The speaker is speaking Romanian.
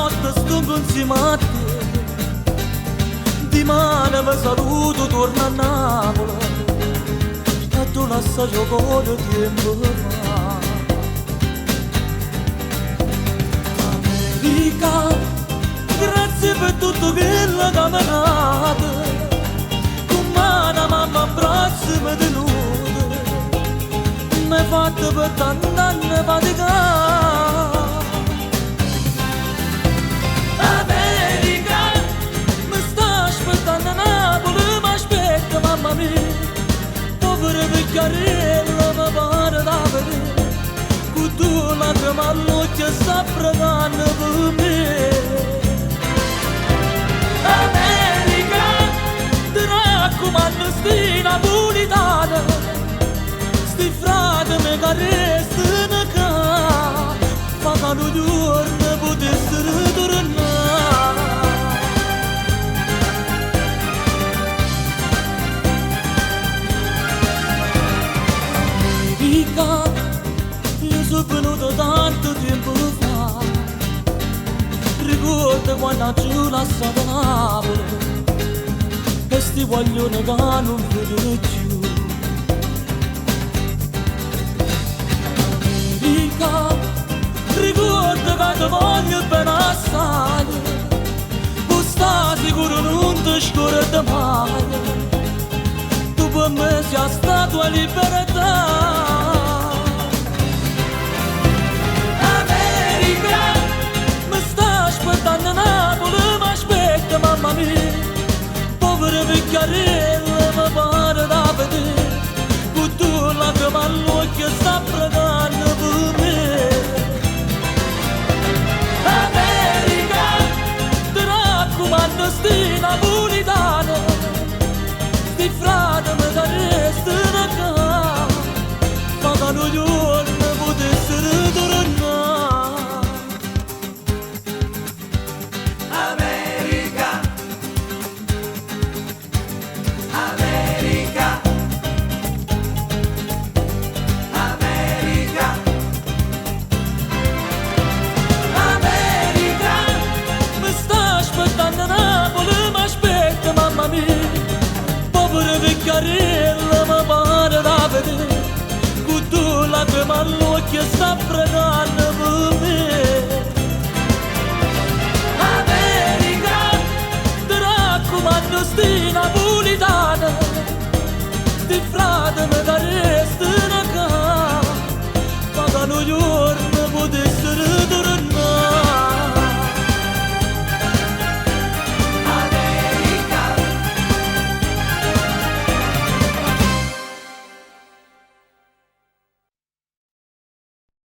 notte stungo insieme a te. Di mano mi saluto, torno a Napoli e tu non sai quanto tempo fa. America, grazie per tutto quello che mi hai dato. Con mano mamma abbraccio mi tenuto, mi hai fatto per tanti anni faticare. America, mi sta aspettando a Napoli, mi aspetta mamma mia. Povera vecchiarella mi pare da vedere, con tu lacrime all'occhio sta pregando per me. America, ti raccomando sti napolitana, sti fratelli che restano qua, fa che un giorno potessero tornare. America, io sono venuto tanto tempo fa, ricordo quando giù lasciato Napoli e sti guaglioni che non vedo più. America, ricordo che ti voglio bene assai, tu stai sicuro non ti scordi mai, tu per me sei stata a libertà. Aspettando a Napoli, mi aspetta mamma mia. Povera vecchiarella mi pare da vedere, con tu lacrime all'occhio sta pregando per me. America, ti raccomando sti napolitana, sti fratelli che restano qua, ma che un giorno potessero tornare. Povera vecchiarella mi pare da vedere, con tu lacrime all'occhio sta pregando per me. America, ti raccomando sti napolitana, sti fratelli che restano qua, ma che un giorno potessero tornare.